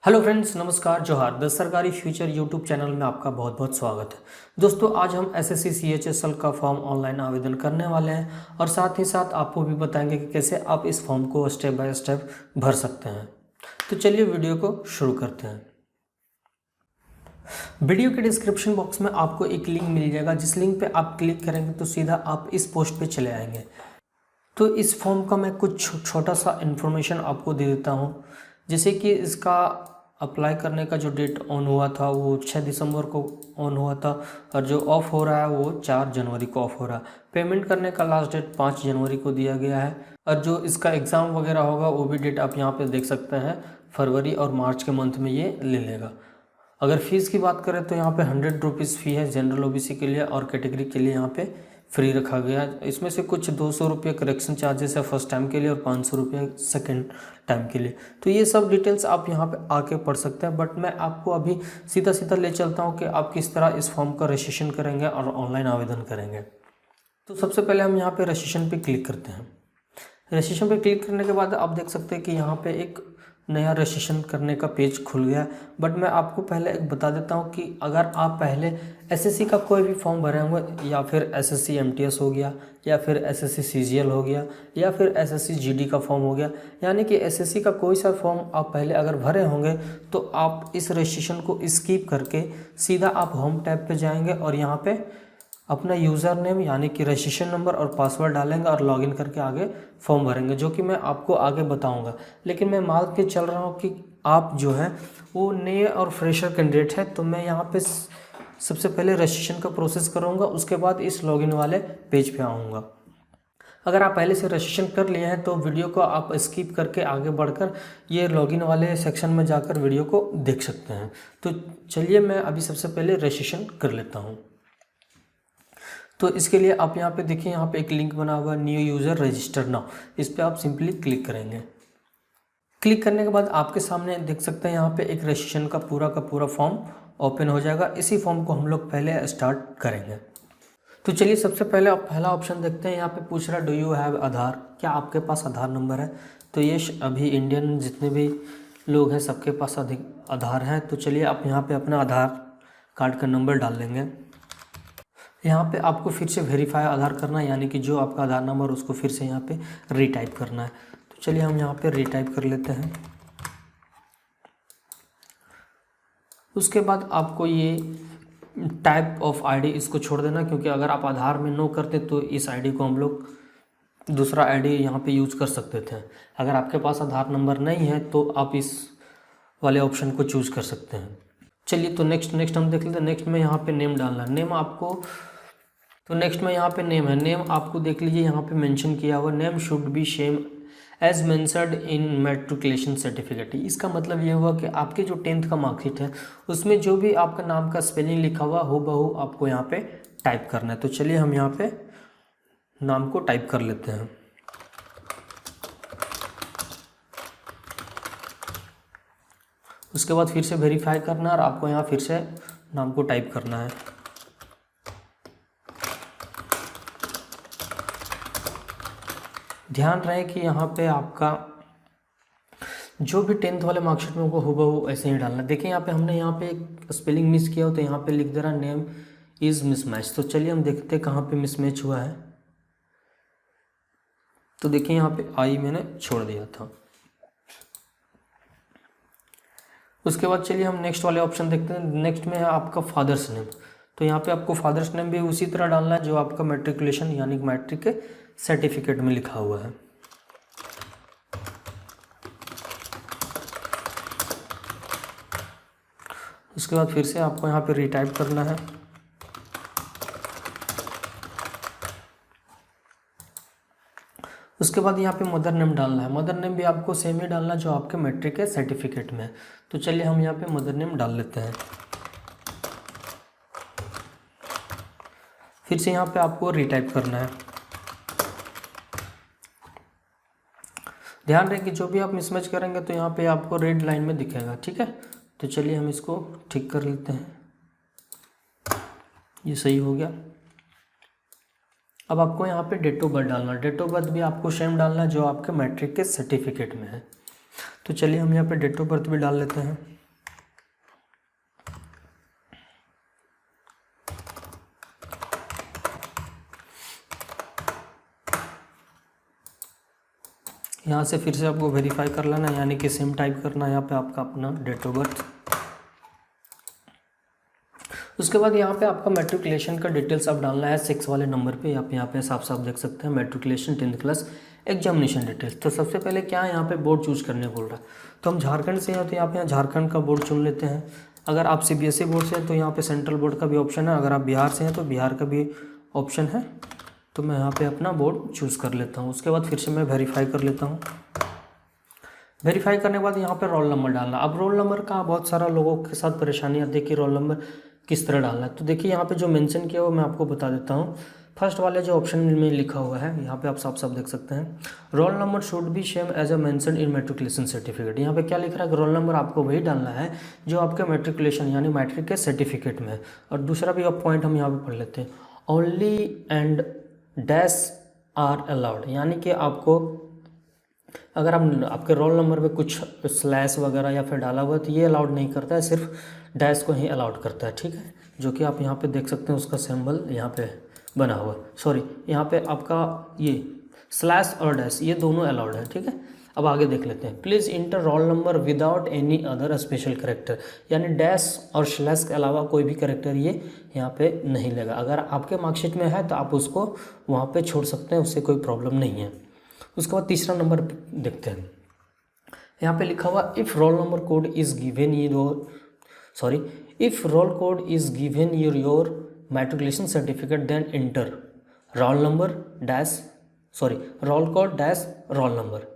Hello friends, नमस्कार, जोहार। The सरकारी फ्यूचर यूट्यूब चैनल में आपका बहुत बहुत स्वागत है। दोस्तों, आज हम एसएससी सीएचएसएल का फॉर्म ऑनलाइन आवेदन करने वाले हैं और साथ ही साथ आपको भी बताएंगे कि कैसे आप इस फॉर्म को स्टेप बाय स्टेप भर सकते हैं। तो चलिए वीडियो को शुरू करते हैं। वीडियो के डिस्क्रिप्शन बॉक्स में आपको एक लिंक मिल जाएगा, जिस लिंक पे आप क्लिक करेंगे तो सीधा आप इस पोस्ट पे चले आएंगे। तो इस फॉर्म का मैं कुछ छोटा सा इन्फॉर्मेशन आपको दे देता हूँ। जैसे कि इसका अप्लाई करने का जो डेट ऑन हुआ था वो 6 दिसंबर को ऑन हुआ था और जो ऑफ हो रहा है वो 4 जनवरी को ऑफ हो रहा है। पेमेंट करने का लास्ट डेट 5 जनवरी को दिया गया है और जो इसका एग्ज़ाम वगैरह होगा वो भी डेट आप यहाँ पे देख सकते हैं। फरवरी और मार्च के मंथ में ये ले लेगा। अगर फ़ीस की बात करें तो यहाँ पे 100 रुपीज़ फ़ी है जनरल ओबीसी के लिए, और कैटेगरी के लिए यहाँ पे फ्री रखा गया है। इसमें से कुछ 200 रुपये करेक्शन चार्जेस है फर्स्ट टाइम के लिए और 500 रुपये सेकेंड टाइम के लिए। तो ये सब डिटेल्स आप यहाँ पे आके पढ़ सकते हैं, बट मैं आपको अभी सीधा सीधा ले चलता हूँ कि आप किस तरह इस फॉर्म का रजिस्ट्रेशन करेंगे और ऑनलाइन आवेदन करेंगे। तो सबसे पहले हम यहाँ पे रजिस्ट्रेशन पे क्लिक करते हैं। रजिस्ट्रेशन पे क्लिक करने के बाद आप देख सकते हैं कि यहाँ पे एक नया रजिस्ट्रेशन करने का पेज खुल गया। बट मैं आपको पहले एक बता देता हूँ कि अगर आप पहले एसएससी का कोई भी फॉर्म भरे होंगे, या फिर एसएससी एमटीएस हो गया, या फिर एसएससी सीजीएल हो गया, या फिर एसएससी जीडी का फॉर्म हो गया, यानी कि एसएससी का कोई सा फॉर्म आप पहले अगर भरे होंगे तो आप इस रजिस्ट्रेशन को स्किप करके सीधा आप होम टैब पे जाएंगे और यहाँ पे अपना यूज़र नेम यानी कि रजिस्ट्रेशन नंबर और पासवर्ड डालेंगे और लॉगिन करके आगे फॉर्म भरेंगे, जो कि मैं आपको आगे बताऊंगा। लेकिन मैं मान के चल रहा हूँ कि आप जो है वो नए और फ्रेशर कैंडिडेट है, तो मैं यहाँ पे सबसे पहले रजिस्ट्रेशन का प्रोसेस करूँगा, उसके बाद इस लॉगिन वाले पेज पे आऊँगा। अगर आप पहले से रजिस्ट्रेशन कर लिए हैं तो वीडियो को आप स्किप करके आगे बढ़कर ये लॉगिन वाले सेक्शन में जाकर वीडियो को देख सकते हैं। तो चलिए मैं अभी सबसे पहले रजिस्ट्रेशन कर लेता हूँ। तो इसके लिए आप यहाँ पे देखिए, यहाँ पे एक लिंक बना हुआ है, न्यू यूज़र रजिस्टर नाउ। इस पर आप सिंपली क्लिक करेंगे। क्लिक करने के बाद आपके सामने देख सकते हैं यहाँ पे एक रजिस्ट्रेशन का पूरा फॉर्म ओपन हो जाएगा। इसी फॉर्म को हम लोग पहले स्टार्ट करेंगे। तो चलिए सबसे पहले आप पहला ऑप्शन देखते हैं। यहाँ पे पूछ रहा है डू यू हैव आधार, क्या आपके पास आधार नंबर है। तो ये अभी इंडियन जितने भी लोग हैं सबके पास आधार है। तो चलिए आप यहाँ पे अपना आधार कार्ड का नंबर डाल लेंगे। यहाँ पे आपको फिर से वेरीफाई आधार करना है, यानी कि जो आपका आधार नंबर उसको फिर से यहाँ पे रीटाइप करना है। तो चलिए हम यहाँ पे रीटाइप कर लेते हैं। उसके बाद आपको ये टाइप ऑफ आईडी इसको छोड़ देना, क्योंकि अगर आप आधार में नो करते तो इस आईडी को हम लोग दूसरा आईडी यहाँ पे यूज़ कर सकते थे। अगर आपके पास आधार नंबर नहीं है तो आप इस वाले ऑप्शन को चूज़ कर सकते हैं। चलिए तो नेक्स्ट हम देख लेते हैं। नेक्स्ट में यहाँ पे नेम डालना है। नेम आपको, तो नेक्स्ट में यहाँ पे नेम है। नेम आपको देख लीजिए यहाँ पे मेंशन किया हुआ, name should be same as mentioned in matriculation certificate. इसका मतलब ये हुआ कि आपके जो 10th का मार्कशीट है उसमें जो भी आपका नाम का स्पेलिंग लिखा हुआ हो बहू आपको यहाँ पे टाइप करना है। तो चलिए हम यहाँ पे नाम को टाइप कर लेते हैं। उसके बाद फिर से वेरीफाई करना है और आपको यहाँ फिर से नाम को टाइप करना है। ध्यान रहे कि यहाँ पे आपका जो भी 10th वाले मार्कशीट में वो होगा वो ऐसे ही डालना। देखिए यहाँ पे हमने यहाँ पे एक स्पेलिंग मिस किया हो तो यहाँ पे लिख दे रहा नेम इज़ मिसमैच। तो चलिए हम देखते हैं कहाँ पे मिसमैच हुआ है। तो देखिए यहाँ पे आई मैंने छोड़ दिया था। उसके बाद चलिए हम नेक्स्ट वाले ऑप्शन देखते हैं। नेक्स्ट में है आपका फादर्स नेम। तो यहाँ पे आपको फादर्स नेम भी उसी तरह डालना है जो आपका मैट्रिकुलेशन यानी कि मैट्रिक के सर्टिफिकेट में लिखा हुआ है। उसके बाद फिर से आपको यहाँ पे रीटाइप करना है। उसके बाद यहाँ पे मदर नेम डालना है। मदर नेम भी आपको सेम ही डालना जो आपके मैट्रिक के सर्टिफिकेट में है। तो चलिए हम यहाँ पे मदर नेम डाल लेते हैं। फिर से यहाँ पे आपको रीटाइप करना है। ध्यान रखें कि जो भी आप मिसमैच करेंगे तो यहाँ पे आपको रेड लाइन में दिखेगा, ठीक है। तो चलिए हम इसको ठीक कर लेते हैं। ये सही हो गया। अब आपको यहाँ पे डेट ऑफ बर्थ डालना है। डेट ऑफ बर्थ भी आपको सेम डालना है जो आपके मैट्रिक के सर्टिफिकेट में है। तो चलिए हम यहाँ पे डेट ऑफ बर्थ भी डाल लेते हैं। यहाँ से फिर से आपको वेरीफाई कर लेना, यानी कि सेम टाइप करना है यहाँ पे आपका अपना डेट ऑफ बर्थ। उसके बाद यहाँ पे आपका मैट्रिकुलेशन का डिटेल्स आप डालना है 6 वाले नंबर पे। आप यहाँ पे साफ साफ देख सकते हैं matriculation 10th class examination details. तो सबसे पहले क्या है, यहाँ पे बोर्ड चूज करने बोल रहा है। तो हम झारखंड से हैं तो यहाँ पे झारखंड का बोर्ड चुन लेते हैं। अगर आप CBSE बोर्ड से हैं तो यहाँ पे सेंट्रल बोर्ड का भी ऑप्शन है। अगर आप बिहार से हैं तो बिहार का भी ऑप्शन है। तो मैं यहाँ पे अपना बोर्ड चूज़ कर लेता हूँ। उसके बाद फिर से मैं वेरीफाई कर लेता हूँ। वेरीफाई करने के बाद यहाँ पे रोल नंबर डालना। अब रोल नंबर का बहुत सारा लोगों के साथ परेशानी आती है कि रोल नंबर किस तरह डालना है। तो देखिए यहाँ पे जो मेंशन किया वो मैं आपको बता देता हूँ। फर्स्ट वाले जो ऑप्शन में लिखा हुआ है यहाँ पे आप साफ साफ देख सकते हैं, roll number should be same as a mention in matriculation certificate. यहाँ पे क्या लिख रहा है कि रोल नंबर आपको वही डालना है जो आपके मैट्रिकुलेशन यानी मैट्रिक के सर्टिफिकेट में है। और दूसरा भी अब पॉइंट हम यहाँ पे पढ़ लेते हैं, only and dash are allowed, यानी कि आपको अगर आप आपके रोल नंबर पे कुछ स्लैश वगैरह या फिर डाला हुआ है तो ये अलाउड नहीं करता है, सिर्फ डैश को ही अलाउड करता है। ठीक है, जो कि आप यहाँ पे देख सकते हैं उसका सिंबल यहाँ पे बना हुआ है। सॉरी, यहाँ पे आपका ये स्लैश और डैश ये दोनों अलाउड है। ठीक है, अब आगे देख लेते हैं, please inter roll number without any other special character, यानी डैश और स्लैश के अलावा कोई भी करेक्टर ये यहाँ पे नहीं लगा। अगर आपके मार्कशीट में है तो आप उसको वहाँ पे छोड़ सकते हैं, उससे कोई प्रॉब्लम नहीं है। उसके बाद तीसरा नंबर देखते हैं, यहाँ पे लिखा हुआ if roll number code is given if roll code is given your matriculation certificate then enter roll number dash roll code dash roll number.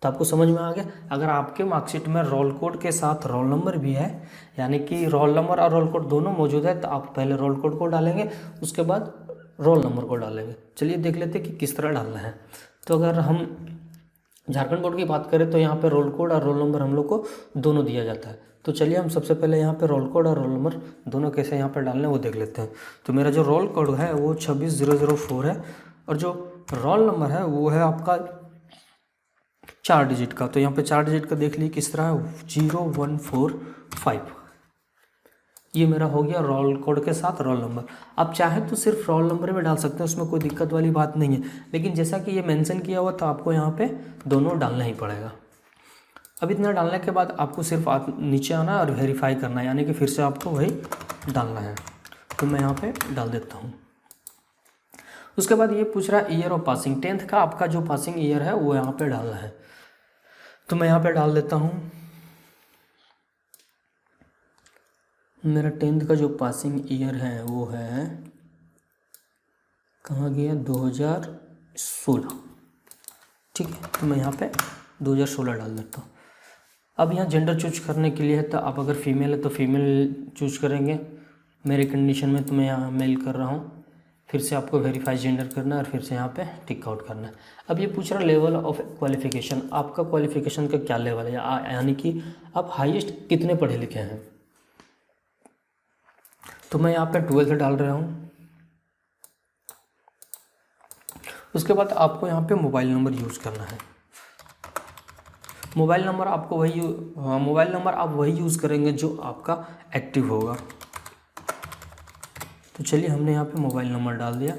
तो आपको समझ में आ गया। अगर आपके मार्कशीट में रोल कोड के साथ रोल नंबर भी है, यानी कि रोल नंबर और रोल कोड दोनों मौजूद है, तो आप पहले रोल कोड को डालेंगे, उसके बाद रोल नंबर को डालेंगे। चलिए देख लेते हैं कि किस तरह डालना है। तो अगर हम झारखंड बोर्ड की बात करें तो यहाँ पे रोल कोड और रोल नंबर हम लोग को दोनों दिया जाता है। तो चलिए हम सबसे पहले यहाँ पे रोल कोड और रोल नंबर दोनों कैसे यहाँ पे डालना है वो देख लेते हैं। तो मेरा जो रोल कोड है वो 26004 है और जो रोल नंबर है वो है आपका 4 डिजिट का। तो यहाँ पे 4 डिजिट का देख लीजिए किस तरह है, 0145। ये मेरा हो गया रोल कोड के साथ रोल नंबर। आप चाहे तो सिर्फ रोल नंबर में डाल सकते हैं, उसमें कोई दिक्कत वाली बात नहीं है, लेकिन जैसा कि ये मेंशन किया हुआ तो आपको यहाँ पे दोनों डालना ही पड़ेगा। अब इतना डालने के बाद आपको सिर्फ नीचे आना और वेरीफाई करना है, यानी कि फिर से आपको वही डालना है। तो मैं यहाँ पे डाल देता हूँ। उसके बाद ये पूछ रहा है ईयर ऑफ पासिंग, 10th का आपका जो पासिंग ईयर है वो यहाँ पे डालना है। तो मैं यहाँ पे डाल देता हूँ, मेरा 10th का जो पासिंग ईयर है वो है, कहाँ गया, 2016। ठीक है, तो मैं यहाँ पे 2016 डाल देता हूँ। अब यहाँ जेंडर चूज करने के लिए है, तो आप अगर फीमेल है तो फीमेल चूज करेंगे। मेरी कंडीशन में तो मैं यहाँ मेल कर रहा हूँ। फिर से आपको वेरीफाई जेंडर करना है और फिर से यहाँ पे टिक आउट करना है। अब ये पूछ रहा है लेवल ऑफ क्वालिफिकेशन, आपका क्वालिफिकेशन का क्या लेवल है, यानी कि आप हाईएस्ट कितने पढ़े लिखे हैं। तो मैं यहाँ पे 12th डाल रहा हूँ। उसके बाद आपको यहाँ पे मोबाइल नंबर यूज़ करना है। मोबाइल नंबर आपको मोबाइल नंबर आप वही यूज़ करेंगे जो आपका एक्टिव होगा। तो चलिए हमने यहाँ पे मोबाइल नंबर डाल दिया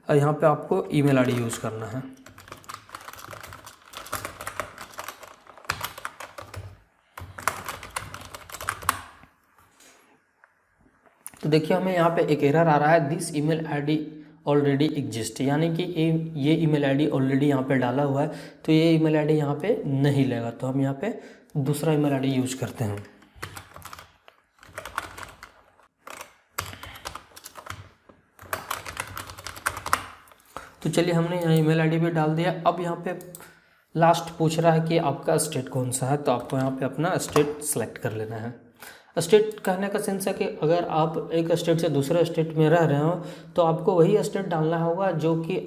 और यहाँ पे आपको ईमेल आईडी यूज़ करना है। तो देखिए हमें यहाँ पे एक एरर आ रहा है, this email ID already exist, यानी कि ये ईमेल आईडी ऑलरेडी यहाँ पे डाला हुआ है, तो ये ईमेल आईडी यहाँ पे नहीं लेगा। तो हम यहाँ पे दूसरा ईमेल आईडी यूज करते हैं। तो चलिए हमने यहाँ ईमेल आईडी भी डाल दिया। अब यहाँ पे लास्ट पूछ रहा है कि आपका स्टेट कौन सा है, तो आपको यहाँ पे अपना स्टेट सेलेक्ट कर लेना है। स्टेट कहने का सेंस है कि अगर आप एक स्टेट से दूसरे स्टेट में रह रहे हो तो आपको वही स्टेट डालना होगा जो कि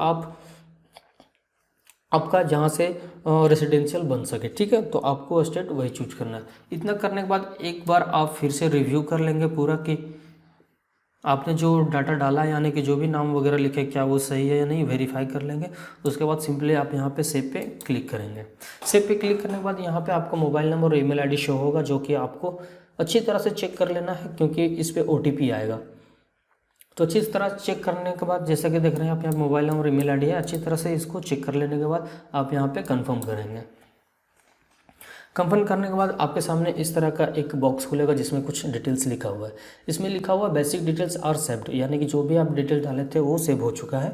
आपका जहाँ से रेसिडेंशियल बन सके। ठीक है, तो आपको स्टेट वही चूज करना है। इतना करने के बाद एक बार आप फिर से रिव्यू कर लेंगे पूरा कि आपने जो डाटा डाला यानी कि जो भी नाम वगैरह लिखे क्या वो सही है या नहीं वेरीफाई कर लेंगे। उसके बाद सिंपली आप यहाँ पे सेव पे क्लिक करेंगे। सेव पे क्लिक करने के बाद यहाँ पे आपको मोबाइल नंबर और ईमेल आईडी शो होगा, जो कि आपको अच्छी तरह से चेक कर लेना है क्योंकि इस पर OTP आएगा। तो अच्छी तरह चेक करने के बाद जैसा कि देख रहे हैं आप यहाँ मोबाइल नंबर ईमेल आईडी है, अच्छी तरह से इसको चेक कर लेने के बाद आप यहाँ पे कंफर्म करेंगे। कंफर्म करने के बाद आपके सामने इस तरह का एक बॉक्स खुलेगा जिसमें कुछ डिटेल्स लिखा हुआ है। इसमें लिखा हुआ बेसिक डिटेल्स आर सेव्ड, यानी कि जो भी आप डिटेल डाले थे वो सेव हो चुका है।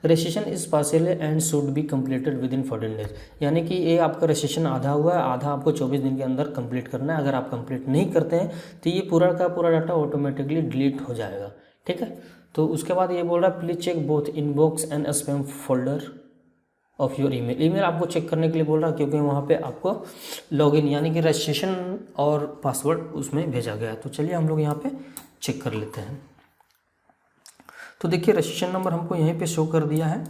Registration is partial and should be completed with in 14 days, यानी कि ये आपका रजिस्ट्रेशन आधा हुआ है, आधा आपको 24 दिन के अंदर कंप्लीट करना है। अगर आप कंप्लीट नहीं करते हैं तो ये पूरा का पूरा डाटा ऑटोमेटिकली डिलीट हो जाएगा। ठीक है, तो उसके बाद ये बोल रहा है please check both inbox and spam folder of your email. Email आपको चेक करने के लिए बोल रहा है क्योंकि वहाँ पे आपको लॉगिन यानी कि रजिस्ट्रेशन और पासवर्ड उसमें भेजा गया है। तो चलिए हम लोग यहाँ पे चेक कर लेते हैं। तो देखिए रजिस्ट्रेशन नंबर हमको यहीं पे शो कर दिया है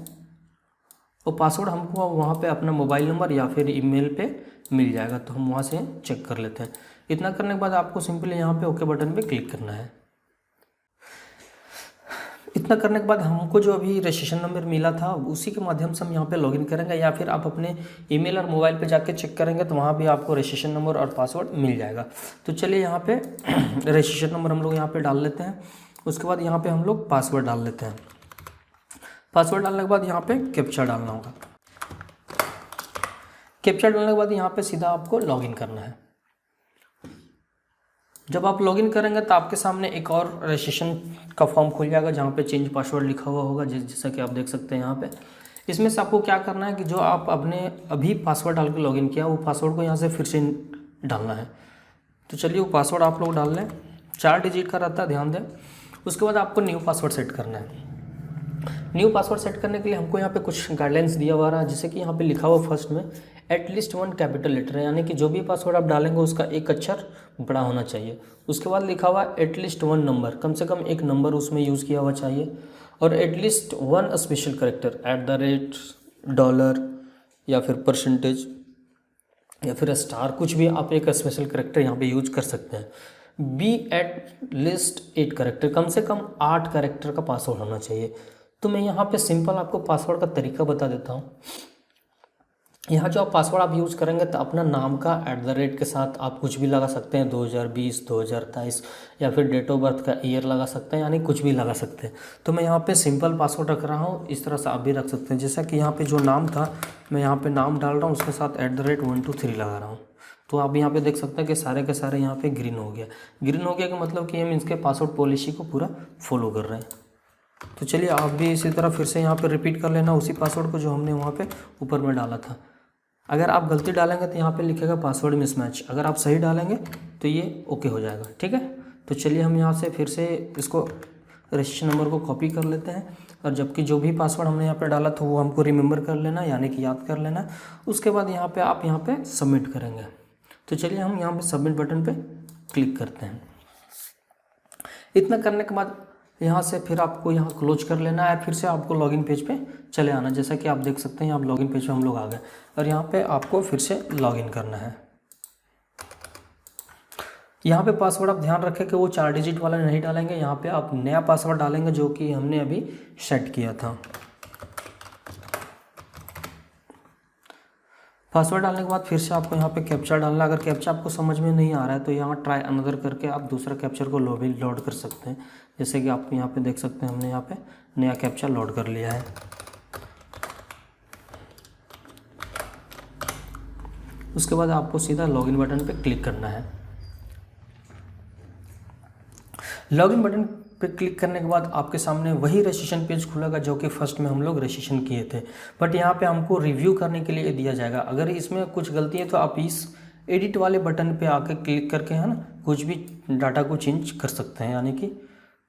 और पासवर्ड हमको वहाँ पे अपना मोबाइल नंबर या फिर ईमेल पे मिल जाएगा। तो हम वहाँ से चेक कर लेते हैं। इतना करने के बाद आपको सिंपली यहाँ पे ओके बटन पे क्लिक करना है। इतना करने के बाद हमको जो अभी रजिस्ट्रेशन नंबर मिला था उसी के माध्यम से हम यहाँ पे लॉगिन करेंगे, या फिर आप अपने ईमेल और मोबाइल पे जाके चेक करेंगे तो वहाँ भी आपको रजिस्ट्रेशन नंबर और पासवर्ड मिल जाएगा। तो चलिए यहाँ पे रजिस्ट्रेशन नंबर हम लोग यहाँ पे डाल लेते हैं। उसके बाद यहाँ पे हम लोग पासवर्ड डाल लेते हैं। पासवर्ड डालने के बाद यहाँ पे कैप्चा डालना होगा। कैप्चा डालने के बाद यहाँ पे सीधा आपको लॉगिन करना है। जब आप लॉगिन करेंगे तो आपके सामने एक और रजिस्ट्रेशन का फॉर्म खुल जाएगा जहाँ पे चेंज पासवर्ड लिखा हुआ होगा, जैसा कि आप देख सकते हैं यहाँ पे। इसमें से आपको क्या करना है कि जो आप अपने अभी पासवर्ड डाल के लॉगिन किया वो पासवर्ड को यहाँ से फिर से डालना है। तो चलिए वो पासवर्ड आप लोग डाल लें, 4 डिजिट का रहता है, ध्यान दें। उसके बाद आपको न्यू पासवर्ड सेट करना है। न्यू पासवर्ड सेट करने के लिए हमको यहाँ पे कुछ गाइडलाइंस दिया हुआ रहा है, जैसे कि यहाँ पे लिखा हुआ फर्स्ट में एटलीस्ट 1 कैपिटल लेटर है, यानी कि जो भी पासवर्ड आप डालेंगे उसका एक अक्षर बड़ा होना चाहिए। उसके बाद लिखा हुआ एटलीस्ट 1 नंबर, कम से कम एक नंबर उसमें यूज़ किया हुआ चाहिए। और एटलीस्ट 1 स्पेशल करेक्टर $, या फिर परसेंटेज या फिर स्टार, कुछ भी आप एक स्पेशल करेक्टर यहाँ पे यूज कर सकते हैं। बी एटलीस्ट 8 करेक्टर, कम से कम 8 करेक्टर का पासवर्ड होना चाहिए। तो मैं यहाँ पे सिंपल आपको पासवर्ड का तरीका बता देता हूँ। यहाँ जो आप पासवर्ड आप यूज़ करेंगे तो अपना नाम का @ के साथ आप कुछ भी लगा सकते हैं, 2020, 2023, या फिर डेट ऑफ बर्थ का ईयर लगा सकते हैं, यानी कुछ भी लगा सकते हैं। तो मैं यहाँ पे सिंपल पासवर्ड रख रहा हूँ, इस तरह से आप भी रख सकते हैं। जैसा कि यहाँ पे जो नाम था मैं यहाँ पे नाम डाल रहा हूँ, उसके साथ @123 लगा रहा हूँ। तो आप यहाँ पे देख सकते हैं कि सारे के सारे यहाँ पे ग्रीन हो गया। ग्रीन हो गया का मतलब कि हम इसके पासवर्ड पॉलिसी को पूरा फॉलो कर रहे हैं। तो चलिए आप भी इसी तरह फिर से यहाँ पे रिपीट कर लेना उसी पासवर्ड को जो हमने वहाँ पे ऊपर में डाला था। अगर आप गलती डालेंगे तो यहाँ पे लिखेगा पासवर्ड मिसमैच, अगर आप सही डालेंगे तो ये ओके हो जाएगा। ठीक है, तो चलिए हम यहाँ से फिर से इसको रजिस्ट्रेशन नंबर को कॉपी कर लेते हैं, और जबकि जो भी पासवर्ड हमने यहाँ पे डाला था वो हमको रिमेंबर कर लेना, यानी कि याद कर लेना। उसके बाद यहाँ पे आप यहाँ पे सबमिट करेंगे। तो चलिए हम यहाँ पे सबमिट बटन पे क्लिक करते हैं। इतना करने के बाद यहाँ से फिर आपको यहाँ क्लोज कर लेना है, फिर से आपको लॉगिन पेज पे चले आना। जैसा कि आप देख सकते हैं आप लॉगिन पेज पे हम लोग आ गए, और यहाँ पे आपको फिर से लॉगिन करना है। यहाँ पे पासवर्ड आप ध्यान रखें कि वो 4 डिजिट वाला नहीं डालेंगे, यहाँ पे आप नया पासवर्ड डालेंगे जो कि हमने अभी सेट किया था। पासवर्ड डालने के बाद फिर से आपको यहाँ पे कैप्चा डालना है। अगर कैप्चा आपको समझ में नहीं आ रहा है तो यहाँ ट्राई अनदर करके आप दूसरा कैप्चर को लोड कर सकते हैं। जैसे कि आप यहाँ पे देख सकते हैं हमने यहाँ पे नया कैप्चा लोड कर लिया है। उसके बाद आपको सीधा लॉगिन बटन पे क्लिक करना है। लॉगिन बटन पे क्लिक करने के बाद आपके सामने वही रजिस्ट्रेशन पेज खुलेगा जो कि फर्स्ट में हम लोग रजिस्ट्रेशन किए थे, बट यहाँ पे हमको रिव्यू करने के लिए दिया जाएगा। अगर इसमें कुछ गलती है तो आप इस एडिट वाले बटन पे आकर क्लिक करके है ना कुछ भी डाटा को चेंज कर सकते हैं, यानी कि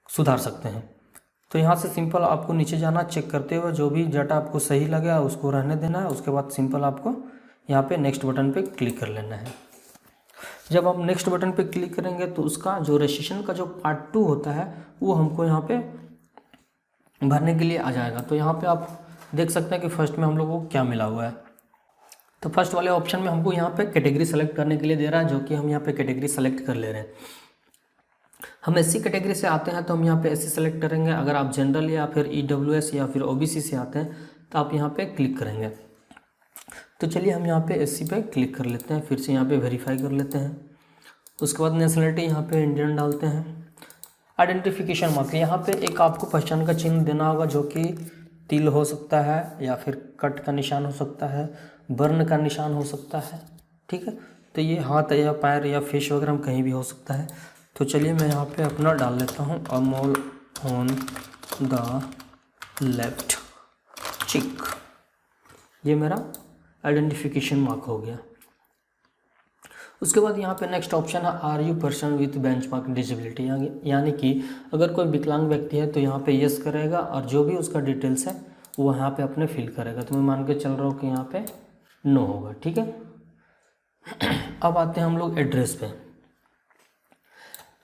सुधार सकते हैं। तो यहाँ से सिंपल आपको नीचे जाना, चेक करते हुए जो भी डाटा आपको सही लगे उसको रहने देना है। उसके बाद सिंपल आपको यहाँ पे नेक्स्ट बटन पे क्लिक कर लेना है। जब आप नेक्स्ट बटन पे क्लिक करेंगे तो उसका जो रजिस्ट्रेशन का जो पार्ट 2 होता है वो हमको यहाँ पे भरने के लिए आ जाएगा। तो यहाँ पे आप देख सकते हैं कि फर्स्ट में हम लोग को क्या मिला हुआ है। तो फर्स्ट वाले ऑप्शन में हमको यहाँ पे कैटेगरी सेलेक्ट करने के लिए दे रहा है, जो कि हम यहाँ पे कैटेगरी सेलेक्ट कर ले रहे हैं। हम एससी कैटेगरी से आते हैं तो हम यहाँ पे एससी सेलेक्ट करेंगे। अगर आप जनरल या फिर ईडब्ल्यूएस या फिर ओबीसी से आते हैं तो आप यहाँ पे क्लिक करेंगे। तो चलिए हम यहाँ पे एससी पे क्लिक कर लेते हैं, फिर से यहाँ पे वेरीफाई कर लेते हैं। उसके बाद नेशनलिटी यहाँ पे इंडियन डालते हैं। आइडेंटिफिकेशन मार्क, यहाँ पे एक आपको पहचान का चिन्ह देना होगा, जो कि तिल हो सकता है या फिर कट का निशान हो सकता है, वर्ण का निशान हो सकता है। ठीक है, तो ये हाथ या पैर या फेस वगैरह में कहीं भी हो सकता है। तो चलिए मैं यहाँ पे अपना डाल लेता हूँ, अमोल ऑन द लेफ्ट चिक। ये मेरा आइडेंटिफिकेशन मार्क हो गया। उसके बाद यहाँ पे नेक्स्ट ऑप्शन है are you person with benchmark disability, यानी कि अगर कोई विकलांग व्यक्ति है तो यहाँ पे यस करेगा और जो भी उसका डिटेल्स है वो यहाँ पे अपने फिल करेगा। तो मैं मान के चल रहा हूँ कि यहाँ पे नो होगा। ठीक है, अब आते हैं हम लोग एड्रेस पे।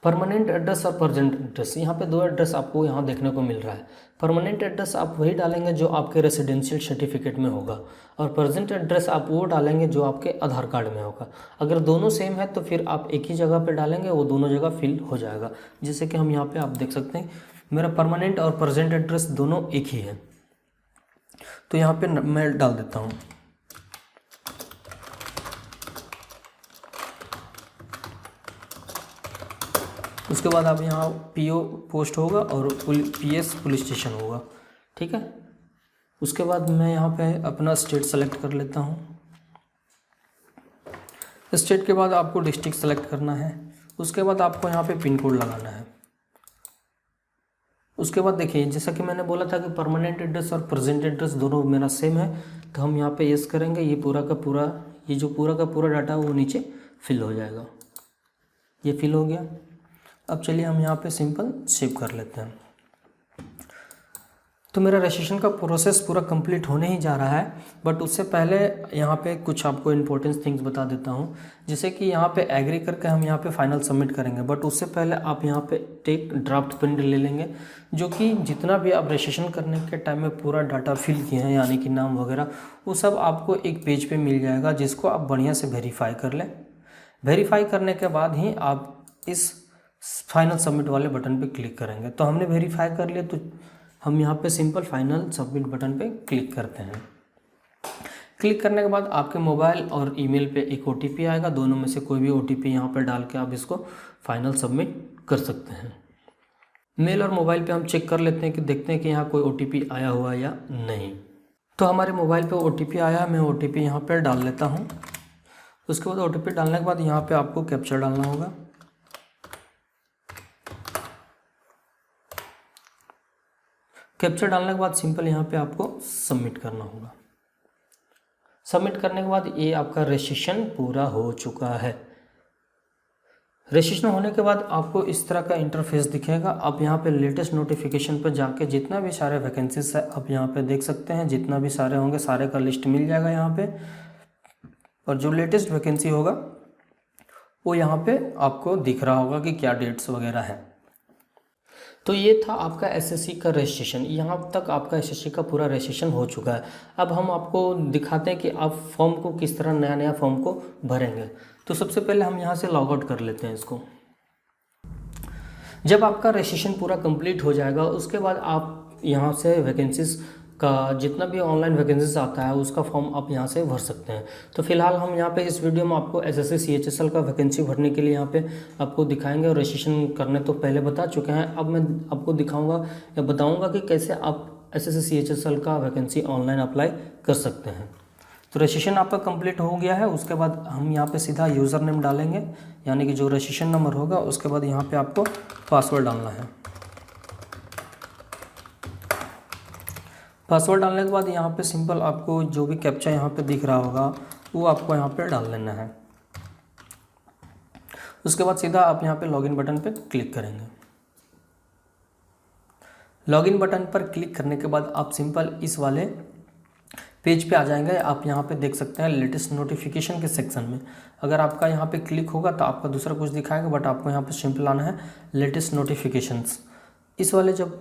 परमानेंट एड्रेस और प्रेजेंट एड्रेस, यहाँ पे दो एड्रेस आपको यहाँ देखने को मिल रहा है। परमानेंट एड्रेस आप वही डालेंगे जो आपके रेसिडेंशियल सर्टिफिकेट में होगा, और प्रेजेंट एड्रेस आप वो डालेंगे जो आपके आधार कार्ड में होगा। अगर दोनों सेम है तो फिर आप एक ही जगह पे डालेंगे, वो दोनों जगह फिल हो जाएगा। जैसे कि हम यहाँ पे आप देख सकते हैं मेरा परमानेंट और प्रेजेंट एड्रेस दोनों एक ही है। तो यहाँ पे मैं डाल देता हूँ उसके बाद अब यहाँ पीओ पोस्ट होगा और पीएस पुलिस स्टेशन होगा। ठीक है, उसके बाद मैं यहाँ पे अपना स्टेट सेलेक्ट कर लेता हूँ। स्टेट के बाद आपको डिस्ट्रिक्ट सेलेक्ट करना है। उसके बाद आपको यहाँ पे पिन कोड लगाना है। उसके बाद देखिए जैसा कि मैंने बोला था कि परमानेंट एड्रेस और प्रेजेंट एड्रेस दोनों मेरा सेम है, तो हम यहाँ पे यस करेंगे। ये पूरा का पूरा डाटा वो नीचे फिल हो जाएगा। ये फिल हो गया। अब चलिए हम यहाँ पे सिंपल सेव कर लेते हैं। तो मेरा रजिस्ट्रेशन का प्रोसेस पूरा कंप्लीट होने ही जा रहा है, बट उससे पहले यहाँ पे कुछ आपको इंपॉर्टेंट थिंग्स बता देता हूँ। जैसे कि यहाँ पे एग्री करके हम यहाँ पे फाइनल सबमिट करेंगे, बट उससे पहले आप यहाँ पे टेक ड्राफ्ट प्रिंट ले लेंगे, जो कि जितना भी आप रजिस्ट्रेशन करने के टाइम में पूरा डाटा फिल किए हैं, यानी कि नाम वगैरह, वो सब आपको एक पेज पर मिल जाएगा, जिसको आप बढ़िया से वेरीफाई कर लें। वेरीफाई करने के बाद ही आप इस फाइनल सबमिट वाले बटन पे क्लिक करेंगे। तो हमने वेरीफाई कर लिया, तो हम यहाँ पे सिंपल फाइनल सबमिट बटन पे क्लिक करते हैं। क्लिक करने के बाद आपके मोबाइल और ईमेल पे एक ओटीपी आएगा, दोनों में से कोई भी ओटीपी यहाँ पर डाल के आप इसको फाइनल सबमिट कर सकते हैं। मेल और मोबाइल पे हम चेक कर लेते हैं कि देखते हैं कि यहाँ कोई ओटीपी आया हुआ है या नहीं। तो हमारे मोबाइल पे ओटीपी आया है, मैं ओटीपी यहाँ पर डाल लेता हूँ। उसके बाद ओटीपी डालने के बाद यहाँ पर आपको कैप्चा डालना होगा। कैप्चर डालने के बाद सिंपल यहाँ पे आपको सबमिट करना होगा। सबमिट करने के बाद ये आपका रजिस्ट्रेशन पूरा हो चुका है। रजिस्ट्रेशन होने के बाद आपको इस तरह का इंटरफेस दिखेगा। आप यहाँ पे लेटेस्ट नोटिफिकेशन पर जाके जितना भी सारे वैकेंसीज है आप यहाँ पे देख सकते हैं। जितना भी सारे होंगे सारे का लिस्ट मिल जाएगा यहाँ पे, और जो लेटेस्ट वैकेंसी होगा वो यहाँ पे आपको दिख रहा होगा कि क्या डेट्स वगैरह हैं। तो ये था आपका एसएससी का रजिस्ट्रेशन। यहाँ तक आपका एसएससी का पूरा रजिस्ट्रेशन हो चुका है। अब हम आपको दिखाते हैं कि आप फॉर्म को किस तरह नया फॉर्म को भरेंगे। तो सबसे पहले हम यहाँ से लॉग आउट कर लेते हैं इसको। जब आपका रजिस्ट्रेशन पूरा कंप्लीट हो जाएगा उसके बाद आप यहाँ से वैकेंसीज का जितना भी ऑनलाइन वैकेंसीज आता है उसका फॉर्म आप यहाँ से भर सकते हैं। तो फिलहाल हम यहाँ पे इस वीडियो में आपको एसएससी सीएचएसएल का वैकेंसी भरने के लिए यहाँ पे आपको दिखाएंगे, और रजिस्ट्रेशन करने तो पहले बता चुके हैं। अब मैं आपको दिखाऊंगा या बताऊंगा कि कैसे आप एसएससी सीएचएसएल का वैकेंसी ऑनलाइन अप्लाई कर सकते हैं। तो रजिस्ट्रेशन आपका कंप्लीट हो गया है। उसके बाद हम यहाँ पे सीधा यूज़र नेम डालेंगे, यानी कि जो रजिस्ट्रेशन नंबर होगा। उसके बाद यहाँ पे आपको पासवर्ड डालना है। पासवर्ड डालने के बाद यहाँ पे सिंपल आपको जो भी कैप्चा यहाँ पे दिख रहा होगा वो आपको यहाँ पे डाल लेना है। उसके बाद सीधा आप यहाँ पे लॉगिन बटन पे क्लिक करेंगे। लॉगिन बटन पर क्लिक करने के बाद आप सिंपल इस वाले पेज पे आ जाएंगे। आप यहाँ पे देख सकते हैं लेटेस्ट नोटिफिकेशन के सेक्शन में। अगर आपका यहाँ पे क्लिक होगा तो आपका दूसरा कुछ दिखाएगा, बट आपको यहाँ पे सिंपल आना है लेटेस्ट नोटिफिकेशंस। इस वाले जब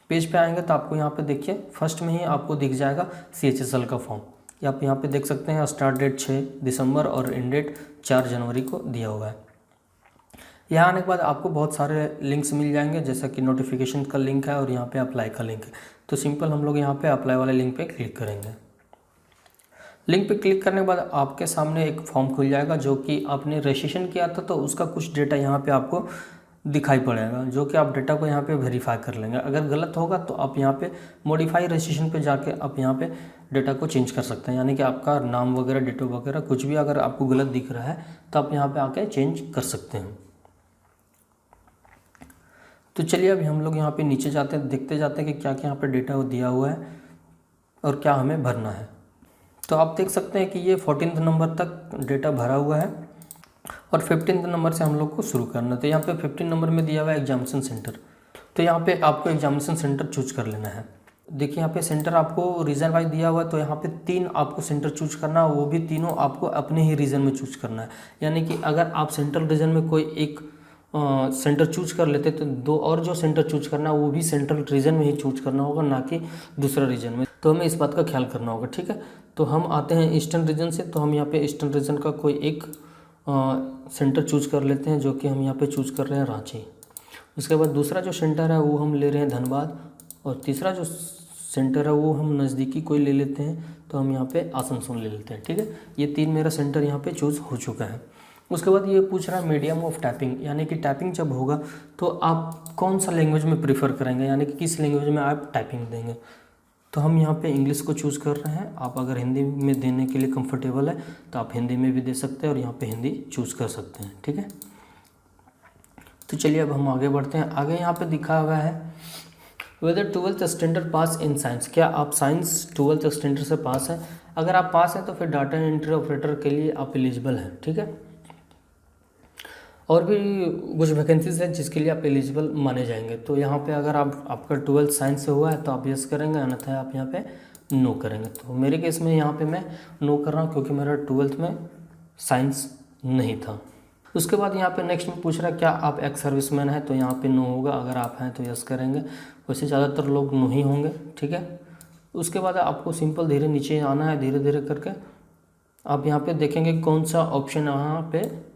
पेज पे आएंगे तो आपको यहाँ पे देखिए फर्स्ट में ही आपको दिख जाएगा सीएचएसएल का फॉर्म। ये आप यहाँ पे देख सकते हैं स्टार्ट डेट 6 दिसंबर और एंड डेट 4 जनवरी को दिया हुआ है। यहाँ आने के बाद आपको बहुत सारे लिंक्स मिल जाएंगे, जैसा कि नोटिफिकेशन का लिंक है और यहाँ पे अप्लाई का लिंक है। तो सिंपल हम लोग यहाँ पे अप्लाई वाले लिंक पे क्लिक करेंगे। लिंक पे क्लिक करने के बाद आपके सामने एक फॉर्म खुल जाएगा, जो कि आपने रजिस्ट्रेशन किया था तो उसका कुछ डेटा यहाँ पे आपको दिखाई पड़ेगा, जो कि आप डेटा को यहाँ पे वेरीफाई कर लेंगे। अगर गलत होगा तो आप यहाँ पे मॉडिफाई रजिस्ट्रेशन पे जाके आप यहाँ पे डेटा को चेंज कर सकते हैं, यानी कि आपका नाम वगैरह, डेट वगैरह कुछ भी अगर आपको गलत दिख रहा है तो आप यहाँ पे आके चेंज कर सकते हैं। तो चलिए अभी हम लोग यहाँ पे नीचे जाते हैं, देखते जाते हैं कि क्या क्या यहाँ पे डेटा दिया हुआ है और क्या हमें भरना है। तो आप देख सकते हैं कि ये 14 नंबर तक डेटा भरा हुआ है और 15 नंबर से हम लोग को शुरू करना है। तो यहाँ पे 15 नंबर में दिया हुआ है एग्जामिनेशन सेंटर, तो यहाँ पे आपको एग्जामिनेशन सेंटर चूज कर लेना है। देखिए यहाँ पे सेंटर आपको रीजन वाइज दिया हुआ है, तो यहाँ पे 3 आपको सेंटर चूज करना है, वो भी तीनों आपको अपने ही रीजन में चूज करना है। यानी कि अगर आप सेंट्रल रीजन में कोई एक सेंटर चूज कर लेते तो 2 और जो सेंटर चूज करना है वो भी सेंट्रल रीजन में ही चूज करना होगा, ना कि दूसरा रीजन में। तो हमें इस बात का ख्याल करना होगा, ठीक है। तो हम आते हैं ईस्टर्न रीजन से, तो हम यहाँ पे ईस्टर्न रीजन का कोई एक सेंटर चूज कर लेते हैं, जो कि हम यहाँ पे चूज कर रहे हैं रांची। उसके बाद दूसरा जो सेंटर है वो हम ले रहे हैं धनबाद, और तीसरा जो सेंटर है वो हम नज़दीकी कोई ले लेते हैं, तो हम यहाँ पे आसनसोल ले लेते हैं, ठीक है। ये 3 मेरा सेंटर यहाँ पे चूज़ हो चुका है। उसके बाद ये पूछ रहा है मीडियम ऑफ टाइपिंग, यानी कि टाइपिंग जब होगा तो आप कौन सा लैंग्वेज में प्रीफर करेंगे, यानी कि किस लैंग्वेज में आप टाइपिंग देंगे। तो हम यहाँ पे इंग्लिश को चूज़ कर रहे हैं। आप अगर हिंदी में देने के लिए कंफर्टेबल है तो आप हिंदी में भी दे सकते हैं और यहाँ पे हिंदी चूज़ कर सकते हैं, ठीक है। तो चलिए अब हम आगे बढ़ते हैं। आगे यहाँ पे दिखा हुआ है whether 12th standard pass in science, क्या आप साइंस 12th स्टैंडर्ड से पास हैं। अगर आप पास हैं तो फिर डाटा एंट्री ऑपरेटर के लिए आप एलिजिबल हैं, ठीक है। और भी कुछ वैकेंसीज हैं जिसके लिए आप एलिजिबल माने जाएंगे। तो यहाँ पे अगर आपका 12th साइंस से हुआ है तो आप यस करेंगे, अन्यथा आप यहाँ पे नो करेंगे। तो मेरे केस में यहाँ पे मैं नो कर रहा हूँ, क्योंकि मेरा 12th में साइंस नहीं था। उसके बाद यहाँ पे नेक्स्ट में पूछ रहा है क्या आप एक्स सर्विसमैन हैं, तो यहाँ पे नो होगा। अगर आप हैं तो यस करेंगे, वैसे ज़्यादातर लोग नो ही होंगे, ठीक है। उसके बाद आपको सिंपल धीरे नीचे आना है, धीरे धीरे करके आप यहाँ पे देखेंगे कौन सा ऑप्शन यहाँ पे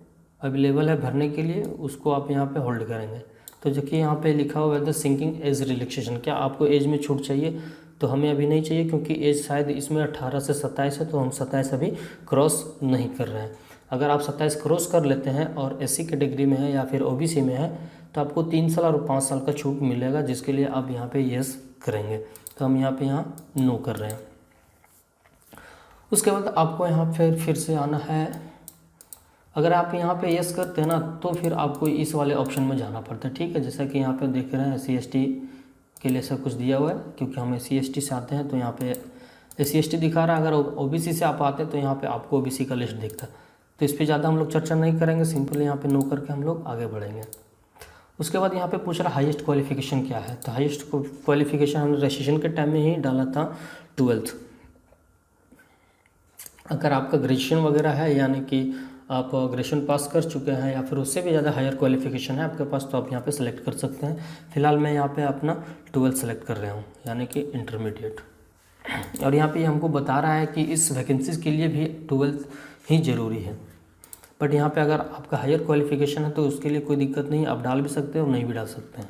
अवेलेबल है भरने के लिए, उसको आप यहाँ पे होल्ड करेंगे। तो देखिए यहाँ पे लिखा हुआ है द सिंकिंग एज रिलैक्सेशन, क्या आपको एज में छूट चाहिए। तो हमें अभी नहीं चाहिए, क्योंकि एज शायद इसमें 18 से 27 है, तो हम 27 अभी क्रॉस नहीं कर रहे हैं। अगर आप 27 क्रॉस कर लेते हैं और SC कैटेगरी में है या फिर OBC में है तो आपको 3 साल और 5 साल का छूट मिलेगा, जिसके लिए आप यहाँ पे यस करेंगे। तो हम यहाँ पे नो कर रहे हैं। उसके बाद आपको यहाँ फिर से आना है। अगर आप यहाँ पे यस करते हैं ना तो फिर आपको इस वाले ऑप्शन में जाना पड़ता है, ठीक है। जैसा कि यहाँ पे देख रहे हैं SC/ST के लिए सब कुछ दिया हुआ है, क्योंकि हम SC/ST से आते हैं तो यहाँ पे SC/ST दिखा रहा है। अगर OBC से आप आते हैं तो यहाँ पे आपको OBC का लिस्ट दिखता है। तो इस पर ज़्यादा हम लोग चर्चा नहीं करेंगे, सिंपल यहाँ पे नो करके हम लोग आगे बढ़ेंगे। उसके बाद यहाँ पे पूछ रहा हाईएस्ट क्वालिफिकेशन क्या है। तो हाईएस्ट क्वालिफिकेशन हमने रजिस्ट्रेशन के टाइम में ही डाला था 12th। अगर आपका ग्रेजुएशन वगैरह है, यानी कि आप ग्रेजुएशन पास कर चुके हैं या फिर उससे भी ज़्यादा हायर क्वालिफिकेशन है आपके पास, तो आप यहाँ पे सेलेक्ट कर सकते हैं। फिलहाल मैं यहाँ पे अपना 12th सेलेक्ट कर रहा हूँ, यानी कि इंटरमीडिएट। और यहाँ पे हमको बता रहा है कि इस वैकेंसीज़ के लिए भी 12th ही ज़रूरी है। बट यहाँ पे अगर आपका हायर क्वालिफिकेशन है तो उसके लिए कोई दिक्कत नहीं, आप डाल भी सकते हैं और नहीं भी डाल सकते हैं।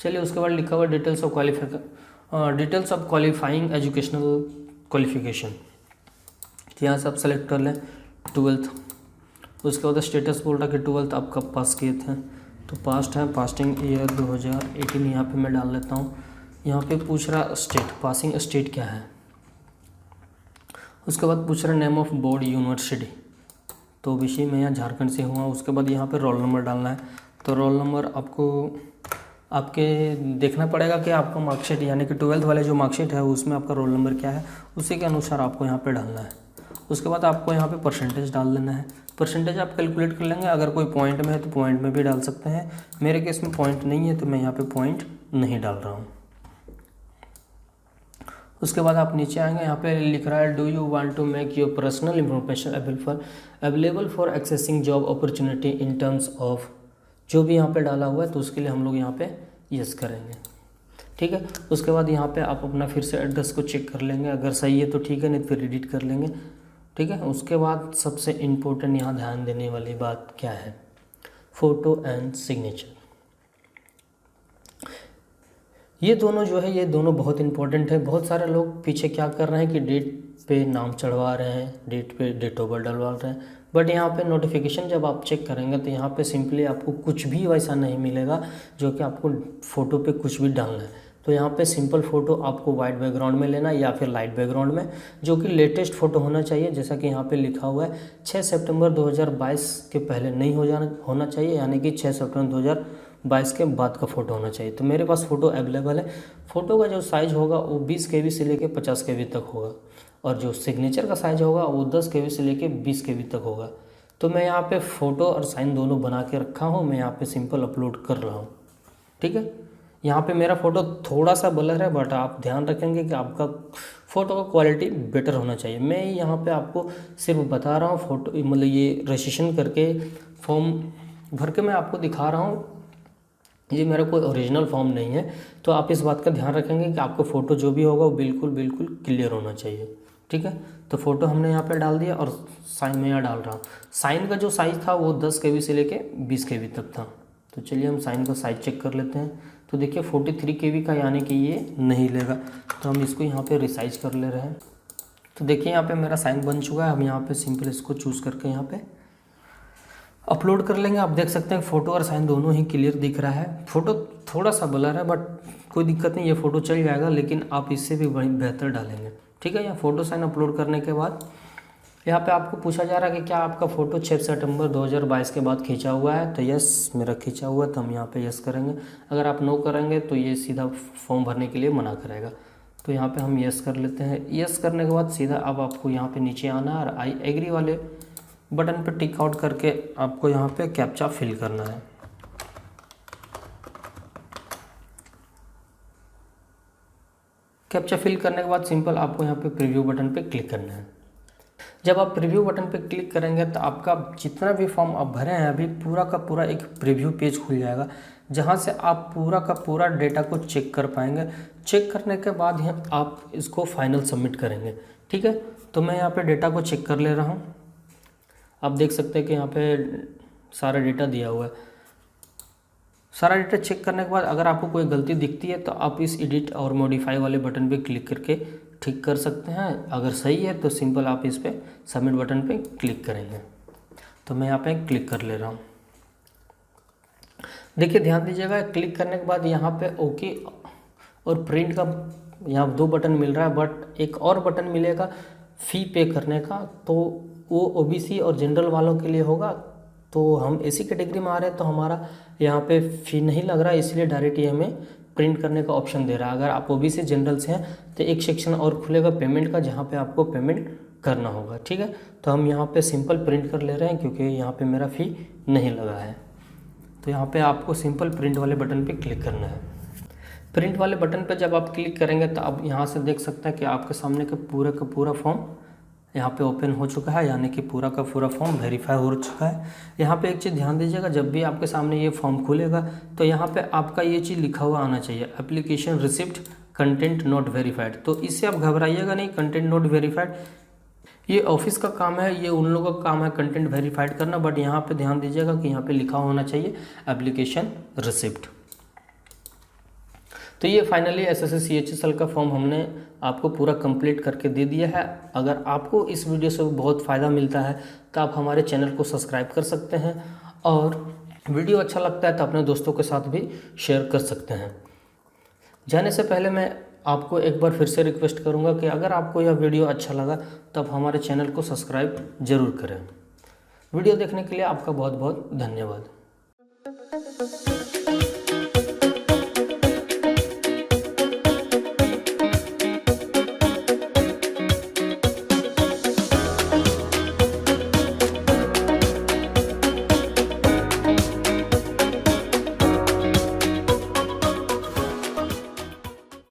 चलिए उसके बाद लिखा हुआ details of qualifying educational qualification, यहाँ से आप सेलेक्ट कर लें 12th। उसके बाद स्टेटस बोल रहा कि 12th आप कब पास किए थे, तो पास्ट है, पासिंग ईयर 2018 यहाँ पे मैं डाल लेता हूँ। यहाँ पे पूछ रहा स्टेट, पासिंग स्टेट क्या है। उसके बाद पूछ रहा नेम ऑफ बोर्ड यूनिवर्सिटी, तो विषय मैं यहाँ झारखंड से हुआ। उसके बाद यहाँ पे रोल नंबर डालना है। तो रोल नंबर आपको आपके देखना पड़ेगा कि आपका मार्कशीट, यानी कि 12th वाले जो मार्कशीट है उसमें आपका रोल नंबर क्या है, उसी के अनुसार आपको यहाँ पे डालना है। उसके बाद आपको यहाँ पे परसेंटेज डाल देना है। परसेंटेज आप कैलकुलेट कर लेंगे, अगर कोई पॉइंट में है तो पॉइंट में भी डाल सकते हैं। मेरे केस में पॉइंट नहीं है तो मैं यहाँ पे पॉइंट नहीं डाल रहा हूँ। उसके बाद आप नीचे आएंगे, यहाँ पे लिख रहा है do you want to make your personal information available for accessing job opportunity in terms of, जो भी यहाँ पे डाला हुआ है तो उसके लिए हम लोग यहाँ पे यस करेंगे, ठीक है। उसके बाद यहाँ पे आप अपना फिर से एड्रेस को चेक कर लेंगे, अगर सही है तो ठीक है, नहीं फिर एडिट कर लेंगे, ठीक है। उसके बाद सबसे इम्पोर्टेंट यहाँ ध्यान देने वाली बात क्या है, फ़ोटो एंड सिग्नेचर। ये दोनों जो है, ये दोनों बहुत इंपॉर्टेंट है। बहुत सारे लोग पीछे क्या कर रहे हैं कि डेट पे नाम चढ़वा रहे हैं, डेट पे डेट ऑफ बर्थ डलवा रहे हैं, बट यहाँ पे नोटिफिकेशन जब आप चेक करेंगे तो यहाँ पे सिंपली आपको कुछ भी वैसा नहीं मिलेगा जो कि आपको फ़ोटो पे कुछ भी डालना है। तो यहाँ पे सिंपल फ़ोटो आपको वाइट बैकग्राउंड में लेना या फिर लाइट बैकग्राउंड में, जो कि लेटेस्ट फ़ोटो होना चाहिए। जैसा कि यहाँ पे लिखा हुआ है 6 सितंबर 2022 के पहले नहीं होना चाहिए, यानी कि 6 सितंबर 2022 के बाद का फ़ोटो होना चाहिए। तो मेरे पास फ़ोटो अवेलेबल है। फ़ोटो का जो साइज़ होगा वो 20 KB से लेके 50 KB तक होगा, और जो सिग्नेचर का साइज़ होगा वो 10 KB से लेके 20 KB तक होगा। तो मैं यहाँ पे फ़ोटो और साइन दोनों बना के रखा हूँ, मैं यहाँ पे सिंपल अपलोड कर रहा हूँ। ठीक है, यहाँ पे मेरा फ़ोटो थोड़ा सा ब्लर है, बट आप ध्यान रखेंगे कि आपका फ़ोटो का क्वालिटी बेटर होना चाहिए। मैं यहाँ पे आपको सिर्फ बता रहा हूँ, फ़ोटो मतलब ये रजिस्ट्रेशन करके फॉर्म भर के मैं आपको दिखा रहा हूँ, ये मेरा कोई ओरिजिनल फॉर्म नहीं है। तो आप इस बात का ध्यान रखेंगे कि आपको फ़ोटो जो भी होगा वो बिल्कुल बिल्कुल क्लियर होना चाहिए। ठीक है, तो फ़ोटो हमने यहाँ पे डाल दिया और साइन में यहाँ डाल रहा हूँ। साइन का जो साइज़ था वो 10 KB से लेके 20 KB तक था। तो चलिए हम साइन का साइज़ चेक कर लेते हैं। तो देखिए 43 KB का, यानी कि ये नहीं लेगा, तो हम इसको यहाँ पे रिसाइज कर ले रहे हैं। तो देखिए यहाँ पे मेरा साइन बन चुका है। हम यहाँ पे सिंपल इसको चूज़ करके यहाँ पे अपलोड कर लेंगे। आप देख सकते हैं फ़ोटो और साइन दोनों ही क्लियर दिख रहा है। फ़ोटो थोड़ा सा ब्लर है, बट कोई दिक्कत नहीं, ये फ़ोटो चल जाएगा, लेकिन आप इससे भी बेहतर डालेंगे। ठीक है, यहाँ फ़ोटो साइन अपलोड करने के बाद यहाँ पे आपको पूछा जा रहा है कि क्या आपका फ़ोटो 6 सितंबर 2022 के बाद खींचा हुआ है। तो यस, मेरा खींचा हुआ है, तो हम यहाँ पे यस करेंगे। अगर आप नो करेंगे तो ये सीधा फॉर्म भरने के लिए मना करेगा। तो यहाँ पे हम यस कर लेते हैं। यस करने के बाद सीधा अब आपको यहाँ पे नीचे आना है और आई एग्री वाले बटन पे टिक आउट करके आपको यहाँ पे कैप्चा फिल करना है। कैप्चा फिल करने के बाद सिंपल आपको यहाँ पे प्रीव्यू बटन पे क्लिक करना है। जब आप प्रीव्यू बटन पे क्लिक करेंगे तो आपका जितना भी फॉर्म आप भरे हैं अभी पूरा का पूरा एक प्रीव्यू पेज खुल जाएगा, जहाँ से आप पूरा का पूरा डेटा को चेक कर पाएंगे। चेक करने के बाद ही आप इसको फाइनल सबमिट करेंगे। ठीक है, तो मैं यहाँ पे डेटा को चेक कर ले रहा हूँ। आप देख सकते हैं कि यहाँ पे सारा डेटा दिया हुआ है। सारा डेटा चेक करने के बाद अगर आपको कोई गलती दिखती है तो आप इस एडिट और मॉडिफाई वाले बटन पे क्लिक करके ठीक कर सकते हैं। अगर सही है तो सिंपल आप इस पे सबमिट बटन पे क्लिक करेंगे। तो मैं यहाँ पे क्लिक कर ले रहा हूँ। देखिए ध्यान दीजिएगा, क्लिक करने के बाद यहाँ पे ओके और प्रिंट का यहाँ 2 बटन मिल रहा है, बट एक और बटन मिलेगा फ़ी पे करने का, तो वो ओबीसी और जनरल वालों के लिए होगा। तो हम एसी कैटेगरी में आ रहे हैं तो हमारा यहाँ पे फ़ी नहीं लग रहा है, इसलिए डायरेक्ट ये हमें प्रिंट करने का ऑप्शन दे रहा है। अगर आप ओबीसी जनरल से हैं तो एक सेक्शन और खुलेगा पेमेंट का, जहाँ पे आपको पेमेंट करना होगा। ठीक है, तो हम यहाँ पे सिंपल प्रिंट कर ले रहे हैं क्योंकि यहाँ पे मेरा फ़ी नहीं लगा है। तो यहाँ पे आपको सिंपल प्रिंट वाले बटन पे क्लिक करना है। प्रिंट वाले बटन पे जब आप क्लिक करेंगे तो आप यहाँ से देख सकते हैं कि आपके सामने का पूरा फॉर्म यहाँ पे ओपन हो चुका है, यानी कि पूरा का पूरा फॉर्म वेरीफाई हो चुका है। यहाँ पे एक चीज़ ध्यान दीजिएगा, जब भी आपके सामने ये फॉर्म खुलेगा तो यहाँ पे आपका ये चीज़ लिखा हुआ आना चाहिए, application receipt content not verified. तो इससे आप घबराइएगा नहीं, कंटेंट नॉट वेरीफाइड ये ऑफिस का काम है, ये उन लोगों का काम है कंटेंट वेरीफाइड करना, बट यहाँ पे ध्यान दीजिएगा कि यहाँ पे लिखा होना चाहिए एप्लीकेशन रिसिप्ट। तो ये फाइनली SSC CHSL का फॉर्म हमने आपको पूरा कंप्लीट करके दे दिया है। अगर आपको इस वीडियो से बहुत फ़ायदा मिलता है तो आप हमारे चैनल को सब्सक्राइब कर सकते हैं, और वीडियो अच्छा लगता है तो अपने दोस्तों के साथ भी शेयर कर सकते हैं। जाने से पहले मैं आपको एक बार फिर से रिक्वेस्ट करूंगा कि अगर आपको यह वीडियो अच्छा लगा तो आप हमारे चैनल को सब्सक्राइब ज़रूर करें। वीडियो देखने के लिए आपका बहुत बहुत धन्यवाद।